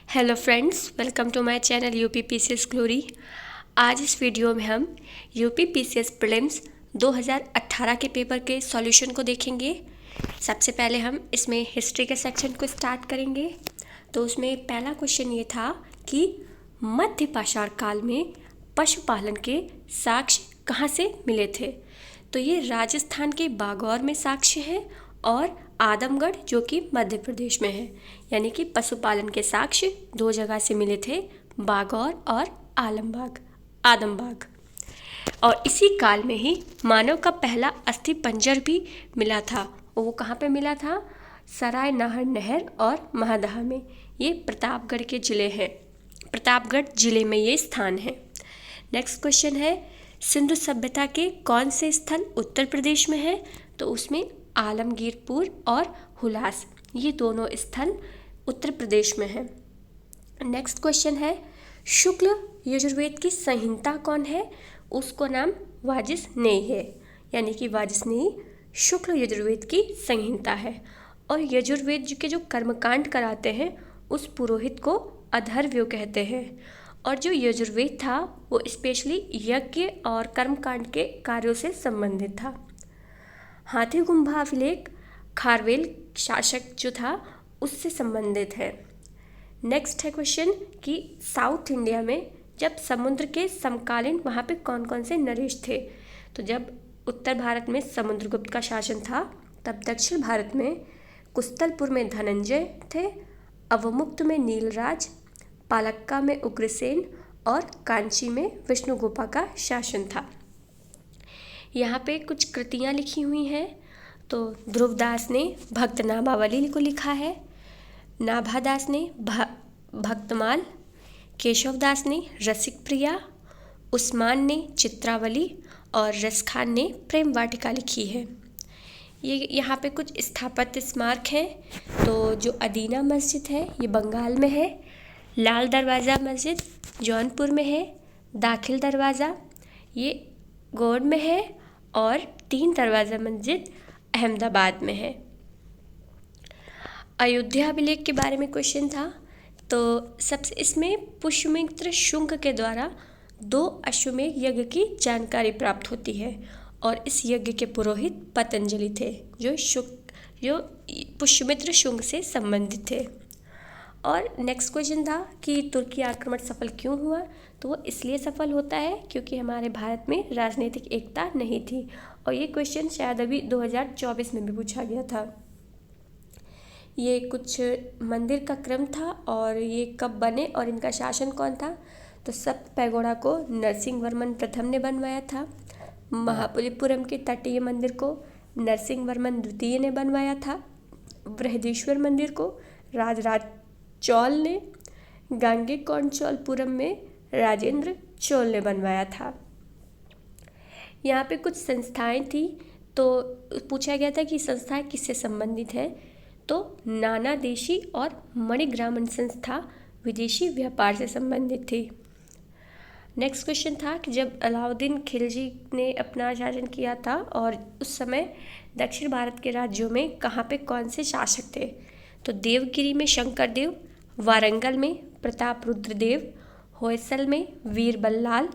Hello friends, welcome to my channel UP PCS glory. आज इस video में हम यूपी पीसीएस प्रीलिम्स 2018 के पेपर के सॉल्यूशन को देखेंगे। सबसे पहले हम इसमें हिस्ट्री के सेक्शन को स्टार्ट करेंगे। तो उसमें पहला क्वेश्चन ये था कि मध्य पाषाण काल में पशुपालन के साक्ष्य कहाँ से मिले थे। तो ये राजस्थान के बागौर में साक्ष्य है और आदमगढ़ जो कि मध्य प्रदेश में है। यानी कि पशुपालन के साक्ष्य दो जगह से मिले थे, बागौर और आदमबाग। और इसी काल में ही मानव का पहला अस्थि पंजर भी मिला था। और वो कहाँ पे मिला था? सराय नाहर नहर और महादहा में। ये प्रतापगढ़ के ज़िले हैं, प्रतापगढ़ जिले में ये स्थान है। नेक्स्ट क्वेश्चन है, सिंधु सभ्यता के कौन से स्थल उत्तर प्रदेश में है? तो उसमें आलमगीरपुर और हुलास, ये दोनों स्थल उत्तर प्रदेश में है। नेक्स्ट क्वेश्चन है, शुक्ल यजुर्वेद की संहिता कौन है? उसको नाम वाजिस्नेयी है। यानी कि वाजिस्नेयी शुक्ल यजुर्वेद की संहिता है। और यजुर्वेद के जो कर्मकांड कराते हैं उस पुरोहित को अधर्व्यो कहते हैं। और जो यजुर्वेद था वो स्पेशली यज्ञ और कर्मकांड के कार्यों से संबंधित था। हाथीगुम्बा अभिलेख खारवेल शासक जो था उससे संबंधित है। नेक्स्ट है क्वेश्चन कि साउथ इंडिया में जब समुद्र के समकालीन वहाँ पे कौन कौन से नरेश थे? तो जब उत्तर भारत में समुद्रगुप्त का शासन था तब दक्षिण भारत में कुस्तलपुर में धनंजय थे, अवमुक्त में नीलराज, पालक्का में उग्रसेन और कांची में विष्णुगुप्ता का शासन था। यहाँ पे कुछ कृतियाँ लिखी हुई हैं। तो ध्रुवदास ने भक्त नामावली को लिखा है, नाभादास ने भक्तमाल, केशवदास ने रसिक प्रिया, उस्मान ने चित्रावली और रसखान ने प्रेम वाटिका लिखी है। ये यहाँ पे कुछ स्थापत्य स्मारक हैं। तो जो अदीना मस्जिद है ये बंगाल में है, लाल दरवाज़ा मस्जिद जौनपुर में है, दाखिल दरवाज़ा ये गौड़ में है और तीन दरवाज़ा मस्जिद अहमदाबाद में है। अयोध्या अभिलेख के बारे में क्वेश्चन था। तो सबसे इसमें पुष्यमित्र शुंग के द्वारा 2 अश्वमेध यज्ञ की जानकारी प्राप्त होती है और इस यज्ञ के पुरोहित पतंजलि थे जो पुष्यमित्र शुंग से संबंधित थे। और नेक्स्ट क्वेश्चन था कि तुर्की आक्रमण सफल क्यों हुआ? तो वो इसलिए सफल होता है क्योंकि हमारे भारत में राजनीतिक एकता नहीं थी। और ये क्वेश्चन शायद अभी 2024 में भी पूछा गया था। ये कुछ मंदिर का क्रम था और ये कब बने और इनका शासन कौन था? तो सप्त पैगोड़ा को नरसिंह वर्मन प्रथम ने बनवाया था। महाबलीपुरम के तटीय मंदिर को नरसिंह वर्मन द्वितीय ने बनवाया था। बृहदीश्वर मंदिर को राजराज चौल ने, गांगेकोंडचोलपुरम में राजेंद्र चोल ने बनवाया था। यहाँ पे कुछ संस्थाएं थी। तो पूछा गया था कि संस्थाएं किससे संबंधित है? तो नाना देशी और मणिग्रामन संस्था विदेशी व्यापार से संबंधित थी। नेक्स्ट क्वेश्चन था कि जब अलाउद्दीन खिलजी ने अपना शासन किया था और उस समय दक्षिण भारत के राज्यों में कहाँ पे कौन से शासक थे? तो देवगिरी में शंकरदेव, वारंगल में प्रताप रुद्रदेव, होयसल में वीर बल्लाल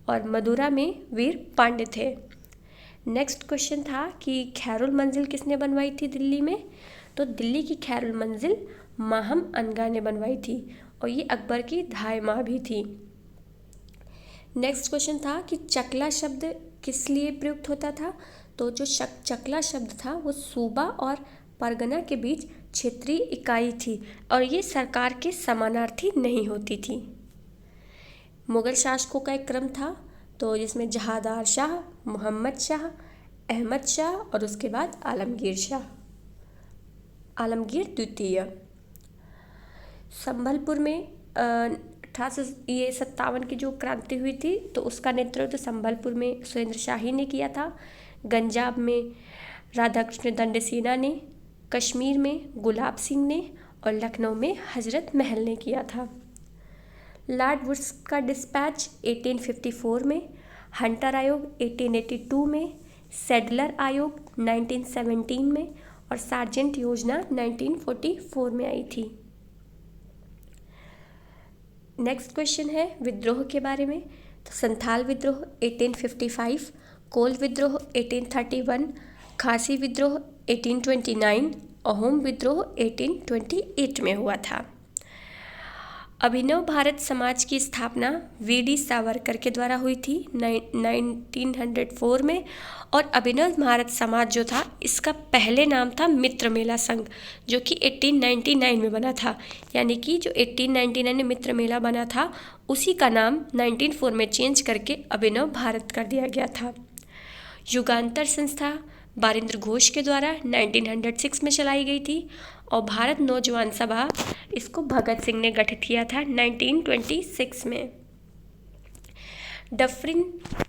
और मदुरा में वीर पांड्य थे। नेक्स्ट क्वेश्चन था कि खैरुल मंजिल किसने बनवाई थी दिल्ली में? तो दिल्ली की खैरुल मंजिल माहम अनगा ने बनवाई थी और ये अकबर की धाय माँ भी थी। नेक्स्ट क्वेश्चन था कि चकला शब्द किस लिए प्रयुक्त होता था? तो जो चकला शब्द था वो सूबा और परगना के बीच क्षेत्रीय इकाई थी और ये सरकार के समानार्थी नहीं होती थी। मुगल शासकों का एक क्रम था तो जिसमें जहांदार शाह, मोहम्मद शाह, अहमद शाह और उसके बाद आलमगीर द्वितीय। संभलपुर में 1857 की जो क्रांति हुई थी तो उसका नेतृत्व संभलपुर में सुरेंद्र शाही ने किया था। गंजाब में राधाकृष्ण दंड सेना ने, कश्मीर में गुलाब सिंह ने और लखनऊ में हजरत महल ने किया था। लॉर्ड वुड्स का डिस्पैच 1854 में, हंटर आयोग 1882 में, सैडलर आयोग 1917 में और सार्जेंट योजना 1944 में आई थी। नेक्स्ट क्वेश्चन है विद्रोह के बारे में। तो संथाल विद्रोह 1855, कोल विद्रोह 1831, खासी विद्रोह 1829, अहोम विद्रोह 1828 में हुआ था। अभिनव भारत समाज की स्थापना वीडी सावरकर के द्वारा हुई थी 1904 में। और अभिनव भारत समाज जो था इसका पहले नाम था मित्र मेला संघ, जो कि 1899 में बना था। यानी कि जो 1899 में मित्र मेला बना था उसी का नाम 1904 में चेंज करके अभिनव भारत कर दिया गया था। युगांतर संस्था बारिंद्र घोष के द्वारा 1906 में चलाई गई थी। और भारत नौजवान सभा इसको भगत सिंह ने गठित किया था 1926 में। डफरिन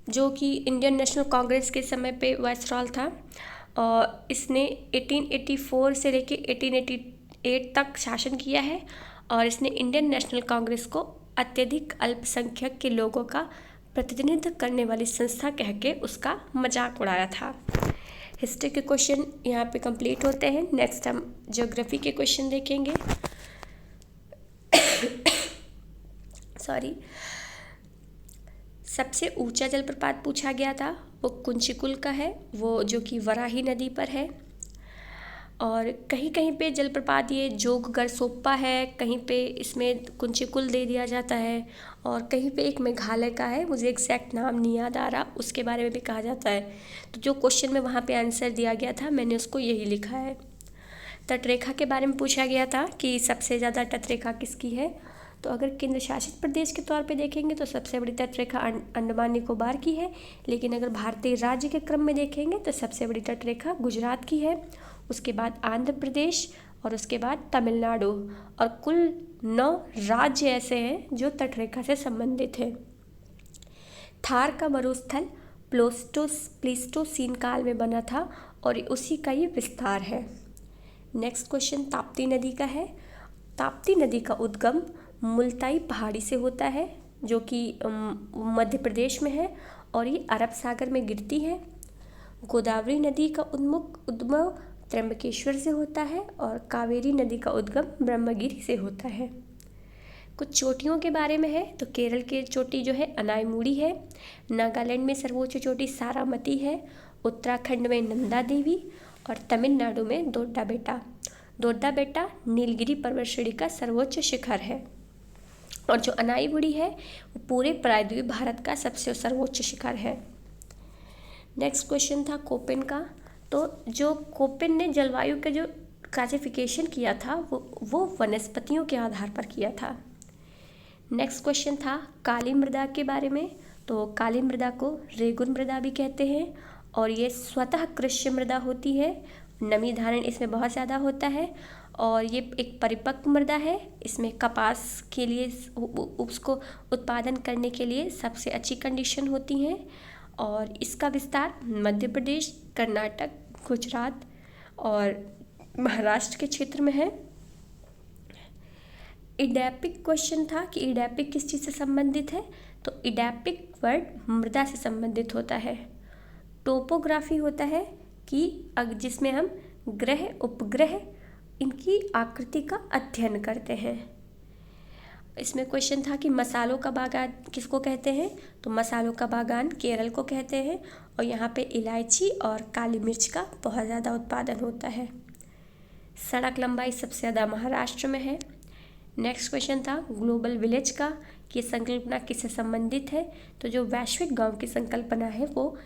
जो कि इंडियन नेशनल कांग्रेस के समय पे वायसरॉय था, और इसने 1884 से लेके 1888 तक शासन किया है। और इसने इंडियन नेशनल कांग्रेस को अत्यधिक अल्पसंख्यक के लोगों का प्रतिनिधित्व करने वाली संस्था कह के उसका मजाक उड़ाया था। हिस्ट्री के क्वेश्चन यहाँ पे कंप्लीट होते हैं। नेक्स्ट हम ज्योग्राफी के क्वेश्चन देखेंगे। सबसे ऊंचा जलप्रपात पूछा गया था वो कुंचिकुल का है, वो जो कि वराही नदी पर है। और कहीं कहीं पे जलप्रपात ये जोगगर सोप्पा है, कहीं पे इसमें कुंचिकुल दे दिया जाता है, और कहीं पे एक मेघालय का है, मुझे एग्जैक्ट नाम नहीं याद आ रहा, उसके बारे में भी कहा जाता है। तो जो क्वेश्चन में वहाँ पे आंसर दिया गया था मैंने उसको यही लिखा है। तटरेखा के बारे में पूछा गया था कि सबसे ज़्यादा तटरेखा किसकी है। तो अगर केंद्र शासित प्रदेश के तौर पे देखेंगे तो सबसे बड़ी तटरेखा अंडमान निकोबार की है। लेकिन अगर भारतीय राज्य के क्रम में देखेंगे तो सबसे बड़ी तटरेखा गुजरात की है, उसके बाद आंध्र प्रदेश और उसके बाद तमिलनाडु। और कुल 9 राज्य ऐसे हैं जो तटरेखा से संबंधित हैं। थार का मरुस्थल प्लीस्टोसीन काल में बना था और उसी का ये विस्तार है। नेक्स्ट क्वेश्चन ताप्ती नदी का है। ताप्ती नदी का उद्गम मुल्ताई पहाड़ी से होता है जो कि मध्य प्रदेश में है और ये अरब सागर में गिरती है। गोदावरी नदी का उद्गम त्र्यंबकेश्वर से होता है और कावेरी नदी का उद्गम ब्रह्मगिरी से होता है। कुछ चोटियों के बारे में है तो केरल की चोटी जो है अनाईमुड़ी है, नागालैंड में सर्वोच्च चोटी सारामती है, उत्तराखंड में नंदा देवी और तमिलनाडु में दोड्डा बेटा नीलगिरी पर्वत श्रेणी का सर्वोच्च शिखर है। और जो अनाईमुड़ी है वो पूरे प्रायद्वीप भारत का सबसे सर्वोच्च शिखर है। नेक्स्ट क्वेश्चन था कोपेन का। तो जो कोपेन ने जलवायु का जो क्लासिफिकेशन किया था वो वनस्पतियों के आधार पर किया था। नेक्स्ट क्वेश्चन था काली मृदा के बारे में। तो काली मृदा को रेगुन मृदा भी कहते हैं और ये स्वतः कृष्य मृदा होती है। नमी धारण इसमें बहुत ज़्यादा होता है और ये एक परिपक्व मृदा है। इसमें कपास के लिए उसको उत्पादन करने के लिए सबसे अच्छी कंडीशन होती हैं और इसका विस्तार मध्य प्रदेश, कर्नाटक, गुजरात और महाराष्ट्र के क्षेत्र में है। इडैपिक क्वेश्चन था कि इडैपिक किस चीज़ से संबंधित है। तो इडैपिक वर्ड मृदा से संबंधित होता है। टोपोग्राफी होता है कि जिसमें हम ग्रह उपग्रह इनकी आकृति का अध्ययन करते हैं। इसमें क्वेश्चन था कि मसालों का बागान किसको कहते हैं। तो मसालों का बागान केरल को कहते हैं और यहाँ पे इलायची और काली मिर्च का बहुत ज़्यादा उत्पादन होता है। सड़क लंबाई सबसे ज़्यादा महाराष्ट्र में है। नेक्स्ट क्वेश्चन था ग्लोबल विलेज का कि संकल्पना किससे संबंधित है। तो जो वैश्विक गांव की संकल्पना है वो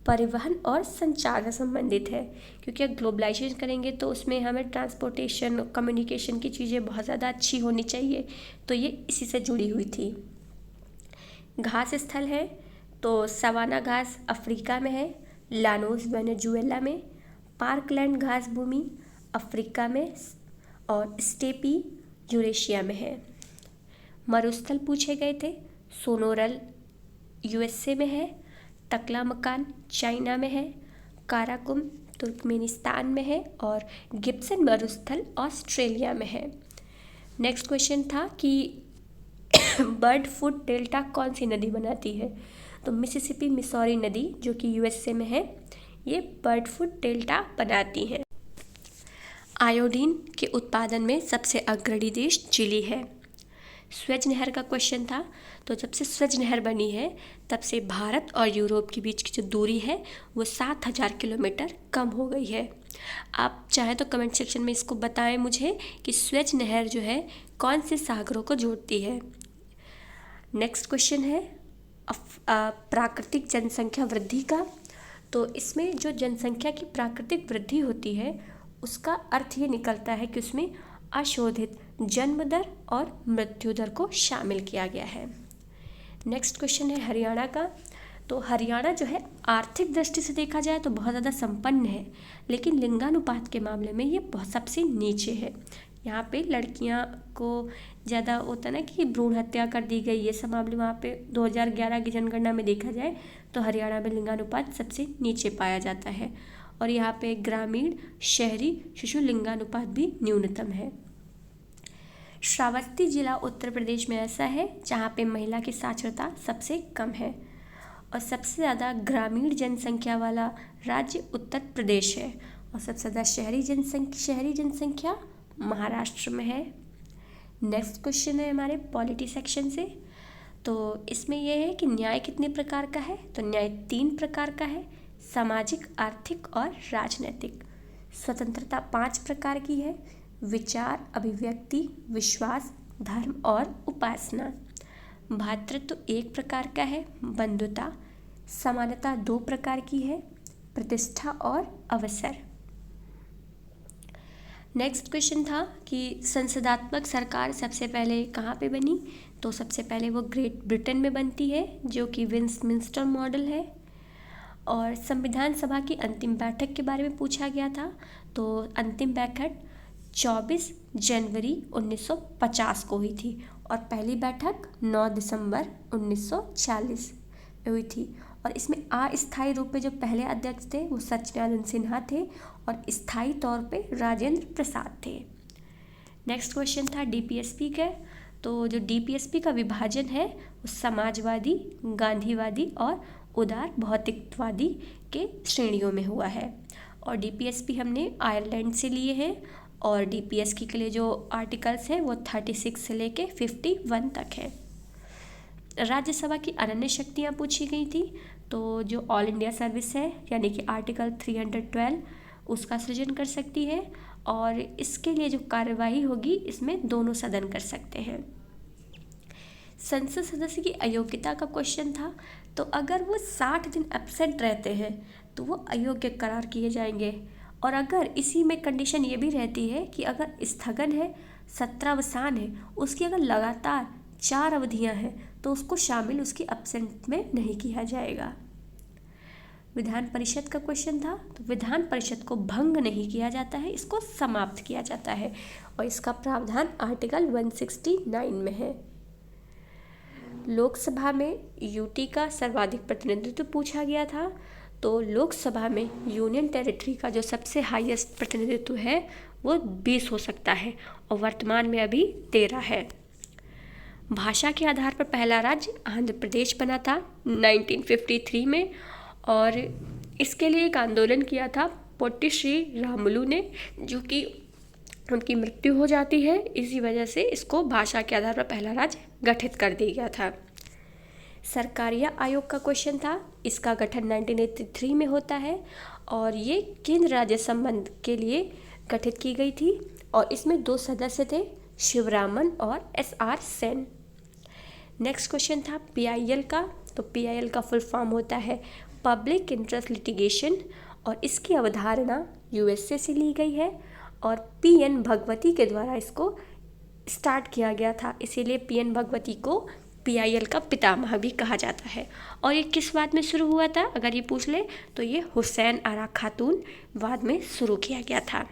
परिवहन और संचार से संबंधित है, क्योंकि अगर ग्लोबलाइजेशन करेंगे तो उसमें हमें ट्रांसपोर्टेशन कम्युनिकेशन की चीज़ें बहुत ज़्यादा अच्छी होनी चाहिए, तो ये इसी से जुड़ी हुई थी। घास स्थल है तो सवाना घास अफ्रीका में है, लानोस वेनेजुएला में, पार्कलैंड घास भूमि अफ्रीका में और स्टेपी यूरेशिया में है। मरुस्थल पूछे गए थे, सोनोरल यूएसए में है, टकलामकान चाइना में है, काराकुम तुर्कमेनिस्तान में है और गिब्सन मरुस्थल ऑस्ट्रेलिया में है। नेक्स्ट क्वेश्चन था कि बर्ड फूट डेल्टा कौन सी नदी बनाती है। तो मिसिसिपी मिसौरी नदी जो कि यूएसए में है ये बर्ड फूट डेल्टा बनाती है। आयोडीन के उत्पादन में सबसे अग्रणी देश चिली है। स्वेज नहर का क्वेश्चन था। तो जब से स्वेज नहर बनी है तब से भारत और यूरोप के बीच की जो दूरी है वो 7,000 किलोमीटर कम हो गई है। आप चाहें तो कमेंट सेक्शन में इसको बताएं मुझे कि स्वेज नहर जो है कौन से सागरों को जोड़ती है। नेक्स्ट क्वेश्चन है प्राकृतिक जनसंख्या वृद्धि का। तो इसमें जो जनसंख्या की प्राकृतिक वृद्धि होती है उसका अर्थ ये निकलता है कि उसमें अशोधित जन्म दर और मृत्यु दर को शामिल किया गया है। नेक्स्ट क्वेश्चन है हरियाणा का। तो हरियाणा जो है आर्थिक दृष्टि से देखा जाए तो बहुत ज़्यादा संपन्न है, लेकिन लिंगानुपात के मामले में ये बहुत सबसे नीचे है। यहाँ पे लड़कियाँ को ज़्यादा होता है ना कि भ्रूण हत्या कर दी गई, ये सब मामले वहाँ पे 2011 की जनगणना में देखा जाए तो हरियाणा में लिंगानुपात सबसे नीचे पाया जाता है। और यहाँ पे ग्रामीण शहरी शिशु लिंगानुपात भी न्यूनतम है। श्रावस्ती जिला उत्तर प्रदेश में ऐसा है जहाँ पे महिला की साक्षरता सबसे कम है। और सबसे ज़्यादा ग्रामीण जनसंख्या वाला राज्य उत्तर प्रदेश है और सबसे ज़्यादा शहरी जनसंख्या महाराष्ट्र में है। नेक्स्ट क्वेश्चन है हमारे पॉलिटी सेक्शन से। तो इसमें यह है कि न्याय कितने प्रकार का है। तो न्याय 3 प्रकार का है, सामाजिक, आर्थिक और राजनैतिक। स्वतंत्रता 5 प्रकार की है, विचार, अभिव्यक्ति, विश्वास, धर्म और उपासना। भ्रातृत्व 1 प्रकार का है, बंधुता। समानता 2 प्रकार की है, प्रतिष्ठा और अवसर। नेक्स्ट क्वेश्चन था कि संसदात्मक सरकार सबसे पहले कहाँ पे बनी। तो सबसे पहले वो ग्रेट ब्रिटेन में बनती है जो कि वेस्टमिंस्टर मॉडल है। और संविधान सभा की अंतिम बैठक के बारे में पूछा गया था। तो अंतिम बैठक 24 जनवरी 1950 को हुई थी और पहली बैठक 9 दिसंबर 1940 में हुई थी। और इसमें अस्थायी रूप में जो पहले अध्यक्ष थे वो सच्चिदानंद सिन्हा थे और स्थायी तौर पे राजेंद्र प्रसाद थे। नेक्स्ट क्वेश्चन था डीपीएसपी का। तो जो डीपीएसपी का विभाजन है वो समाजवादी, गांधीवादी और उदार भौतिकवादी के श्रेणियों में हुआ है। और डीपीएसपी हमने आयरलैंड से लिए हैं और डीपीएसपी के लिए जो आर्टिकल्स हैं वो 36 से लेके 51 तक है। राज्यसभा की अनन्य शक्तियाँ पूछी गई थी। तो जो ऑल इंडिया सर्विस है यानी कि आर्टिकल 312 उसका सृजन कर सकती है और इसके लिए जो कार्यवाही होगी इसमें दोनों सदन कर सकते हैं। संसद सदस्य की अयोग्यता का क्वेश्चन था। तो अगर वो 60 दिन एब्सेंट रहते हैं तो वो अयोग्य करार किए जाएंगे। और अगर इसी में कंडीशन ये भी रहती है कि अगर स्थगन है, सत्रावसान है, उसकी अगर लगातार 4 अवधियां हैं तो उसको शामिल उसकी एब्सेंट में नहीं किया जाएगा। विधान परिषद का क्वेश्चन था। तो विधान परिषद को भंग नहीं किया जाता है, इसको समाप्त किया जाता है और इसका प्रावधान आर्टिकल 169 में है। लोकसभा में यूटी का सर्वाधिक प्रतिनिधित्व पूछा गया था। तो लोकसभा में यूनियन टेरिटरी का जो सबसे हाईएस्ट प्रतिनिधित्व है वो 20 हो सकता है और वर्तमान में अभी 13 है। भाषा के आधार पर पहला राज्य आंध्र प्रदेश बना था 1953 में और इसके लिए एक आंदोलन किया था पोट्टी श्री रामुलु ने, जो कि उनकी मृत्यु हो जाती है। इसी वजह से इसको भाषा के आधार पर पहला राज्य गठित कर दिया गया था। सरकारिया आयोग का क्वेश्चन था। इसका गठन 1983 में होता है और ये केंद्र राज्य संबंध के लिए गठित की गई थी और इसमें 2 सदस्य थे, शिवरामन और SR सेन। नेक्स्ट क्वेश्चन था PIL का। तो PIL का फुल फॉर्म होता है पब्लिक इंटरेस्ट लिटिगेशन और इसकी अवधारणा USA से ली गई है और PN भगवती के द्वारा इसको स्टार्ट किया गया था, इसीलिए PN भगवती को PIL का पितामह भी कहा जाता है। और ये किस वाद में शुरू हुआ था अगर ये पूछ ले तो ये हुसैन आरा खातून वाद में शुरू किया गया था।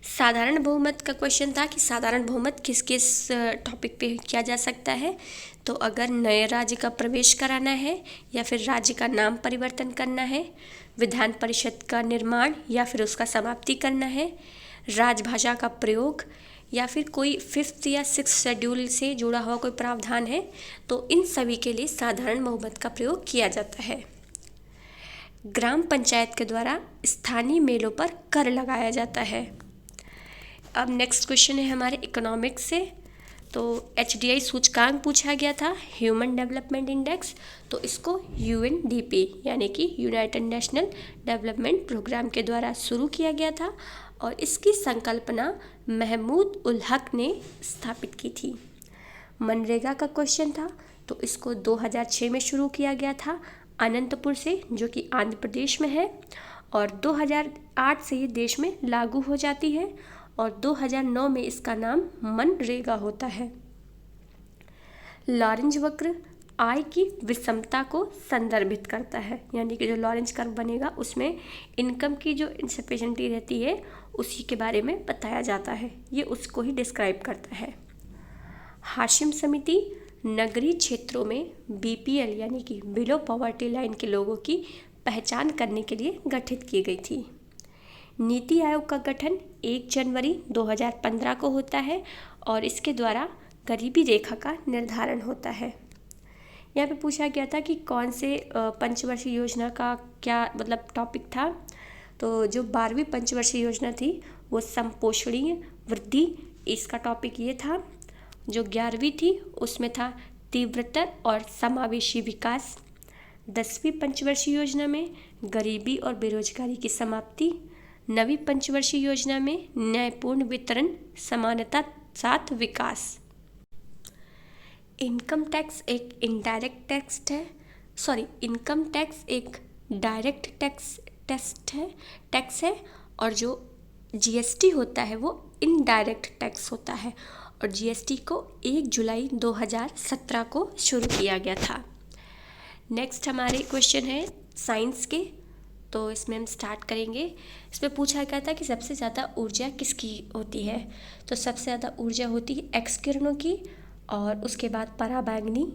साधारण बहुमत का क्वेश्चन था कि साधारण बहुमत किस किस टॉपिक पे किया जा सकता है। तो अगर नए राज्य का प्रवेश कराना है या फिर राज्य का नाम परिवर्तन करना है, विधान परिषद का निर्माण या फिर उसका समाप्ति करना है, राजभाषा का प्रयोग या फिर कोई 5th या 6th शेड्यूल से जुड़ा हुआ कोई प्रावधान है, तो इन सभी के लिए साधारण बहुमत का प्रयोग किया जाता है। ग्राम पंचायत के द्वारा स्थानीय मेलों पर कर लगाया जाता है। अब नेक्स्ट क्वेश्चन है हमारे इकोनॉमिक्स से। तो HDI सूचकांक पूछा गया था, ह्यूमन डेवलपमेंट इंडेक्स, तो इसको UNDP यानी कि यूनाइटेड नेशनल डेवलपमेंट प्रोग्राम के द्वारा शुरू किया गया था और इसकी संकल्पना महमूद उल हक ने स्थापित की थी। मनरेगा का क्वेश्चन था, तो इसको 2006 में शुरू किया गया था अनंतपुर से, जो कि आंध्र प्रदेश में है, और 2008 से ये देश में लागू हो जाती है और 2009 में इसका नाम मनरेगा होता है। लॉरेंज वक्र आय की विषमता को संदर्भित करता है, यानी कि जो लॉरेंज कर्व बनेगा उसमें इनकम की जो इनसफिशिएंटी रहती है उसी के बारे में बताया जाता है, ये उसको ही डिस्क्राइब करता है। हाशिम समिति नगरीय क्षेत्रों में BPL यानी कि बिलो पॉवर्टी लाइन के लोगों की पहचान करने के लिए गठित की गई थी। नीति आयोग का गठन 1 जनवरी 2015 को होता है और इसके द्वारा गरीबी रेखा का निर्धारण होता है। यहाँ पे पूछा गया था कि कौन से पंचवर्षीय योजना का क्या मतलब टॉपिक था, तो जो 12वीं पंचवर्षीय योजना थी वो संपोषणीय वृद्धि, इसका टॉपिक ये था। जो 11वीं थी उसमें था तीव्रतर और समावेशी विकास। 10वीं पंचवर्षीय योजना में गरीबी और बेरोजगारी की समाप्ति। 9वीं पंचवर्षीय योजना में न्यायपूर्ण वितरण, समानता साथ विकास। इनकम टैक्स एक इनडायरेक्ट इनकम टैक्स एक डायरेक्ट टैक्स है और जो GST होता है वो इनडायरेक्ट टैक्स होता है और GST को 1 जुलाई 2017 को शुरू किया गया था। नेक्स्ट हमारे क्वेश्चन है साइंस के, तो इसमें हम स्टार्ट करेंगे। इसमें पूछा गया था कि सबसे ज़्यादा ऊर्जा किसकी होती है, तो सबसे ज़्यादा ऊर्जा होती है एक्स किरणों की और उसके बाद पराबैंगनी,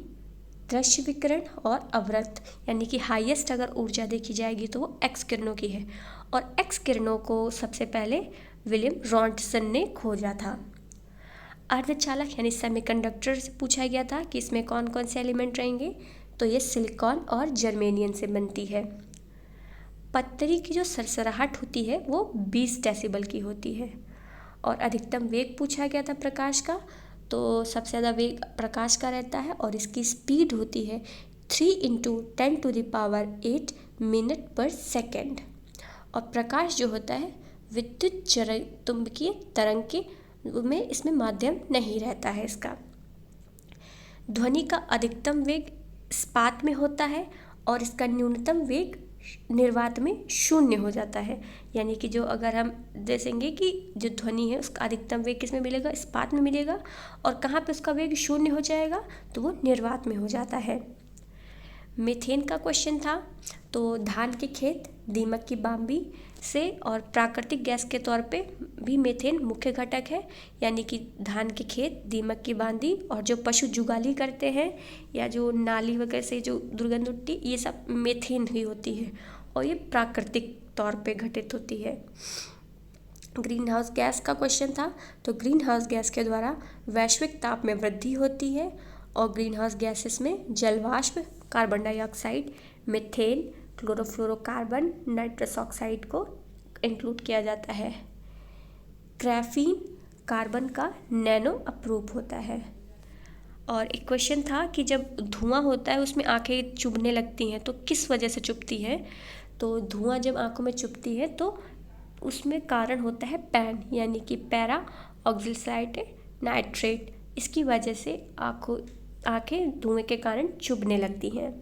दृश्य विकिरण और अवरक्त, यानी कि हाईएस्ट अगर ऊर्जा देखी जाएगी तो वो एक्स किरणों की है और एक्स किरणों को सबसे पहले विलियम रॉन्टसन ने खोजा था। अर्धचालक यानी सेमीकंडक्टर से पूछा गया था कि इसमें कौन कौन से एलिमेंट रहेंगे, तो ये सिलिकॉन और जर्मेनियम से बनती है। पत्तरी की जो सरसराहट होती है वो 20 डेसिबल की होती है और अधिकतम वेग पूछा गया था प्रकाश का, तो सबसे ज़्यादा वेग प्रकाश का रहता है और इसकी स्पीड होती है 3 × 10⁸ मिनट पर सेकेंड। और प्रकाश जो होता है विद्युत चुंबकीय तरंग के में इसमें माध्यम नहीं रहता है इसका। ध्वनि का अधिकतम वेग इस्पात में होता है और इसका न्यूनतम वेग निर्वात में 0 हो जाता है, यानी कि जो अगर हम देखेंगे कि जो ध्वनि है उसका अधिकतम वेग किस में मिलेगा, इस्पात में मिलेगा, और कहाँ पे उसका वेग 0 हो जाएगा, तो वो निर्वात में हो जाता है। मीथेन का क्वेश्चन था, तो धान के खेत दीमक की बाम्बी से और प्राकृतिक गैस के तौर पे भी मीथेन मुख्य घटक है, यानी कि धान के खेत, दीमक की बांदी और जो पशु जुगाली करते हैं या जो नाली वगैरह से जो दुर्गंध उठती, ये सब मीथेन ही होती है और ये प्राकृतिक तौर पे घटित होती है। ग्रीन हाउस गैस का क्वेश्चन था, तो ग्रीन हाउस गैस के द्वारा वैश्विक ताप में वृद्धि होती है और ग्रीन हाउस गैसेस में जलवाष्प, carbon dioxide, methane, chlorofluorocarbon, nitrous oxide को इंक्लूड किया जाता है। ग्राफीन कार्बन का नैनो अपरूप होता है। और एक क्वेश्चन था कि जब धुआं होता है उसमें आंखें चुभने लगती हैं, तो किस वजह से चुभती है, तो धुआं जब आंखों में चुभती है तो उसमें कारण होता है पैन यानी कि पैरा ऑक्सीसाइड नाइट्रेट, इसकी वजह से आंखें धुएं के कारण चुभने लगती हैं।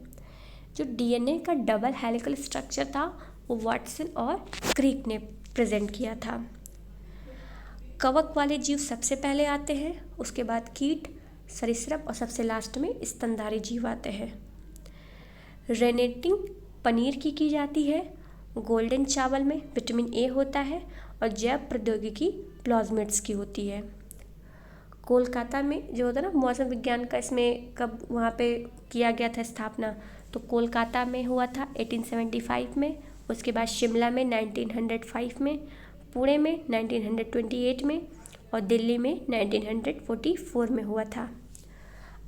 जो DNA का डबल हेलिकल स्ट्रक्चर था वो वाटसन और क्रीक ने प्रेजेंट किया था। कवक वाले जीव सबसे पहले आते हैं, उसके बाद कीट, सरीसृप और सबसे लास्ट में स्तनधारी जीव आते हैं। रेनेटिंग पनीर की जाती है। गोल्डन चावल में विटामिन A होता है और जैव प्रौद्योगिकी प्लाज्मिड्स की होती है। कोलकाता में जो होता है ना मौसम विज्ञान का, इसमें कब वहाँ पे किया गया था स्थापना, तो कोलकाता में हुआ था 1875 में, उसके बाद शिमला में 1905 में, पुणे में 1928 में और दिल्ली में 1944 में हुआ था।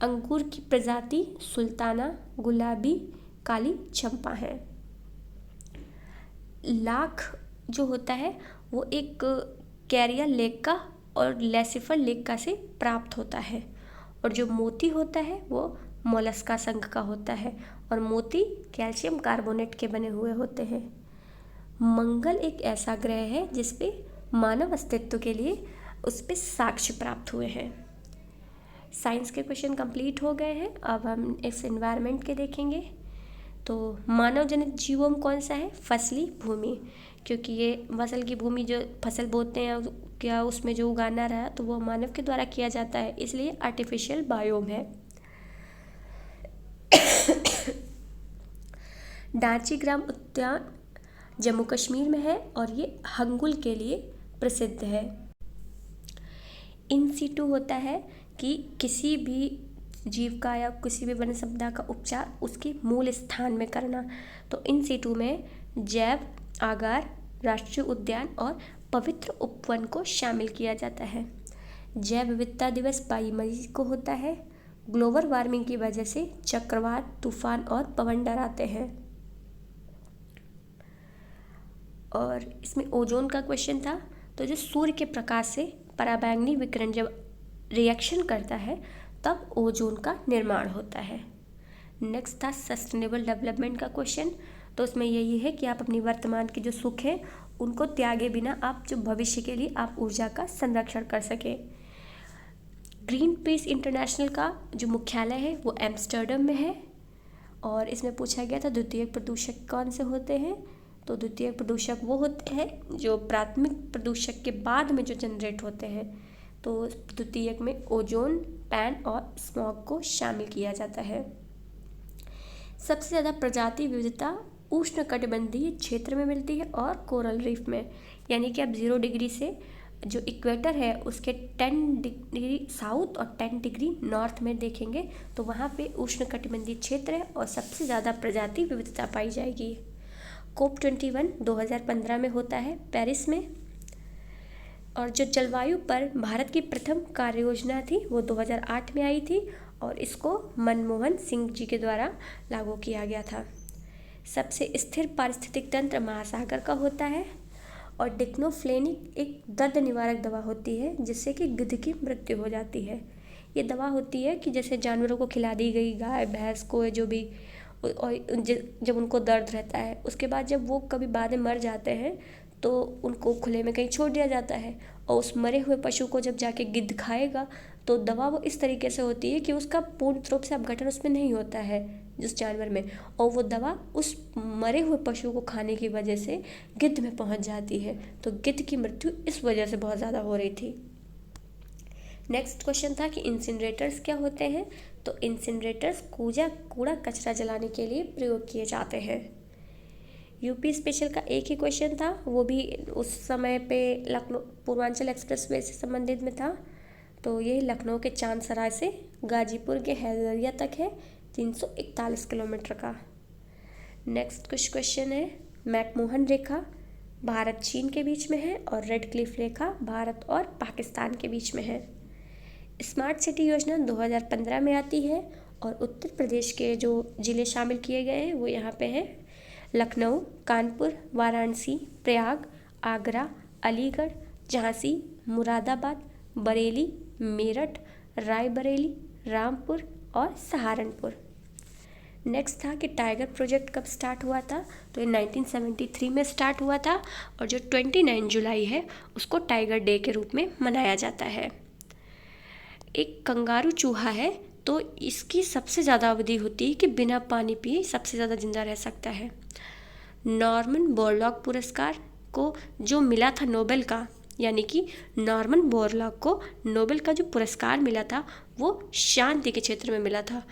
अंगूर की प्रजाति सुल्ताना, गुलाबी, काली चंपा है। लाख जो होता है वो एक कैरियर लेक का और लेसिफर लेक का से प्राप्त होता है और जो मोती होता है वो मोलस्का संघ का होता है और मोती कैल्शियम कार्बोनेट के बने हुए होते हैं। मंगल एक ऐसा ग्रह है जिस पे मानव अस्तित्व के लिए उस पे साक्ष्य प्राप्त हुए हैं। साइंस के क्वेश्चन कंप्लीट हो गए हैं। अब हम इस एनवायरनमेंट के देखेंगे। तो मानव जनित जीवोम कौन सा है? फसली भूमि, क्योंकि ये फसल की भूमि जो फसल बोते हैं क्या उसमें जो उगाना रहा तो वो मानव के द्वारा किया जाता है, इसलिए आर्टिफिशियल बायोम है। डांची ग्राम उद्यान जम्मू कश्मीर में है और ये हंगुल के लिए प्रसिद्ध है। इन सीटू होता है कि किसी भी जीव का या किसी भी वनस्पति का उपचार उसके मूल स्थान में करना। तो इन सीटू में जैव आगार, राष्ट्रीय उद्यान और पवित्र उपवन को शामिल किया जाता है। जैव विविधता दिवस 22 मई को होता है। ग्लोबल वार्मिंग की वजह से चक्रवात, तूफान और पवन डराते हैं। और इसमें ओजोन का क्वेश्चन था। तो जो सूर्य के प्रकाश से पराबैंगनी विकिरण जब रिएक्शन करता है तब ओजोन का निर्माण होता है। नेक्स्ट था सस्टेनेबल डेवलपमेंट का क्वेश्चन। तो उसमें यही है कि आप अपनी वर्तमान के जो सुख हैं उनको त्यागे बिना आप जो भविष्य के लिए आप ऊर्जा का संरक्षण कर सकें। ग्रीन पीस इंटरनेशनल का जो मुख्यालय है वो एम्स्टर्डम में है। और इसमें पूछा गया था द्वितीयक प्रदूषक कौन से होते हैं? तो द्वितीयक प्रदूषक वो होते हैं जो प्राथमिक प्रदूषक के बाद में जो जनरेट होते हैं। तो द्वितीयक में ओजोन, पैन और स्मॉग को शामिल किया जाता है। सबसे ज़्यादा प्रजाति विविधता उष्णकटिबंधीय क्षेत्र में मिलती है और कोरल रीफ में, यानी कि आप 0 डिग्री से जो इक्वेटर है उसके 10 डिग्री साउथ और 10 डिग्री नॉर्थ में देखेंगे तो वहाँ पे उष्णकटिबंधीय क्षेत्र है और सबसे ज़्यादा प्रजाति विविधता पाई जाएगी। COP21 2015 में होता है पेरिस में। और जो जलवायु पर भारत की प्रथम कार्य योजना थी वो 2008 में आई थी और इसको मनमोहन सिंह जी के द्वारा लागू किया गया था। सबसे स्थिर पारिस्थितिक तंत्र महासागर का होता है। और डिक्लोफेनेक एक दर्द निवारक दवा होती है जिससे कि गिद्ध की मृत्यु हो जाती है। ये दवा होती है कि जैसे जानवरों को खिला दी गई, गाय भैंस को जो भी, और जब उनको दर्द रहता है उसके बाद जब वो कभी बाद में मर जाते हैं तो उनको खुले में कहीं छोड़ दिया जाता है और उस मरे हुए पशु को जब जाके गिद्ध खाएगा तो दवा वो इस तरीके से होती है कि उसका पूर्ण रूप से अपघटन उसमें नहीं होता है जिस जानवर में, और वो दवा उस मरे हुए पशु को खाने की वजह से गिद्ध में पहुंच जाती है। तो गिद्ध की मृत्यु इस वजह से बहुत ज़्यादा हो रही थी। नेक्स्ट क्वेश्चन था कि इंसिनरेटर्स क्या होते हैं? तो इंसिनरेटर्स कूड़ा कचरा जलाने के लिए प्रयोग किए जाते हैं। यूपी स्पेशल का एक ही क्वेश्चन था, वो भी उस समय पे लखनऊ पूर्वांचल एक्सप्रेसवे से संबंधित में था। तो ये लखनऊ के चांद सराय से गाजीपुर के हैदरिया तक है, 341 किलोमीटर का। नेक्स्ट कुछ क्वेश्चन है, मैकमोहन रेखा भारत चीन के बीच में है और रेड क्लिफ रेखा भारत और पाकिस्तान के बीच में है। स्मार्ट सिटी योजना 2015 में आती है और उत्तर प्रदेश के जो ज़िले शामिल किए गए हैं वो यहाँ पे हैं लखनऊ, कानपुर, वाराणसी, प्रयाग, आगरा, अलीगढ़, झांसी, मुरादाबाद, बरेली, मेरठ, रायबरेली, रामपुर और सहारनपुर। नेक्स्ट था कि टाइगर प्रोजेक्ट कब स्टार्ट हुआ था? तो ये 1973 में स्टार्ट हुआ था और जो 29 जुलाई है उसको टाइगर डे के रूप में मनाया जाता है। एक कंगारू चूहा है तो इसकी सबसे ज़्यादा अवधि होती है कि बिना पानी पिए सबसे ज़्यादा जिंदा रह सकता है। नॉर्मन बोरलॉग पुरस्कार को जो मिला था नोबेल का, यानी कि नॉर्मन बोरलॉग को नोबेल का जो पुरस्कार मिला था वो शांति के क्षेत्र में मिला था।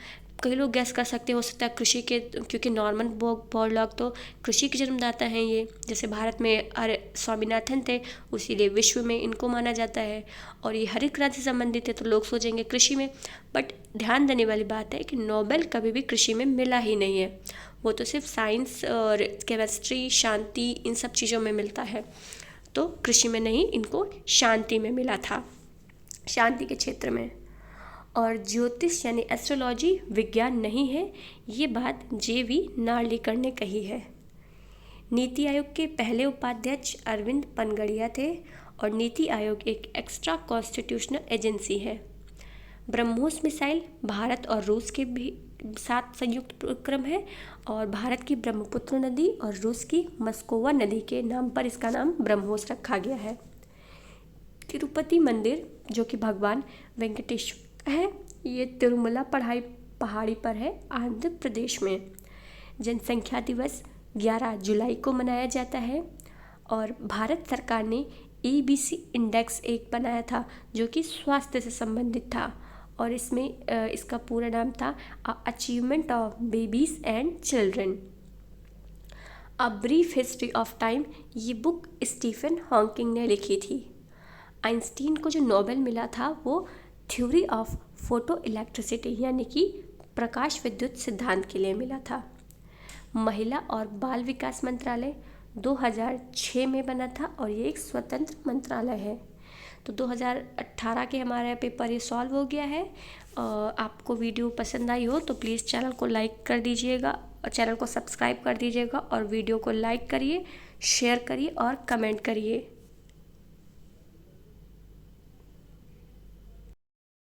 कई लोग गैस कर सकते हो सकता है कृषि के, क्योंकि नॉर्मन बोरलॉग तो कृषि के जन्मदाता हैं। ये जैसे भारत में स्वामीनाथन थे उसीलिए विश्व में इनको माना जाता है और ये हरित क्रांति से संबंधित है तो लोग सोचेंगे कृषि में, बट ध्यान देने वाली बात है कि नोबेल कभी भी कृषि में मिला ही नहीं है, वो तो सिर्फ साइंस और केमिस्ट्री, शांति, इन सब चीज़ों में मिलता है। तो कृषि में नहीं, इनको शांति में मिला था, शांति के क्षेत्र में। और ज्योतिष यानी एस्ट्रोलॉजी विज्ञान नहीं है, ये बात JV नार्लिकर ने कही है। नीति आयोग के पहले उपाध्यक्ष अरविंद पनगड़िया थे और नीति आयोग एक एक्स्ट्रा कॉन्स्टिट्यूशनल एजेंसी है। ब्रह्मोस मिसाइल भारत और रूस के भी साथ संयुक्त उपक्रम है और भारत की ब्रह्मपुत्र नदी और रूस की मस्कोवा नदी के नाम पर इसका नाम ब्रह्मोस रखा गया है। तिरुपति मंदिर जो कि भगवान वेंकटेश्वर है, ये तिरुमला पहाड़ी पर है, आंध्र प्रदेश में। जनसंख्या दिवस 11 जुलाई को मनाया जाता है और भारत सरकार ने EBC इंडेक्स एक बनाया था जो कि स्वास्थ्य से संबंधित था और इसमें इसका पूरा नाम था achievement of babies and children. A brief history of time, ये बुक स्टीफन हॉकिंग ने लिखी थी। आइंस्टीन को जो नोबेल मिला था वो थ्योरी ऑफ फोटो इलेक्ट्रिसिटी यानी कि प्रकाश विद्युत सिद्धांत के लिए मिला था। महिला और बाल विकास मंत्रालय 2006 में बना था और ये एक स्वतंत्र मंत्रालय है। तो 2018 के हमारा पेपर ये सॉल्व हो गया है। आपको वीडियो पसंद आई हो तो प्लीज़ चैनल को लाइक कर दीजिएगा, चैनल को सब्सक्राइब कर दीजिएगा और वीडियो को लाइक करिए, शेयर करिए और कमेंट करिए।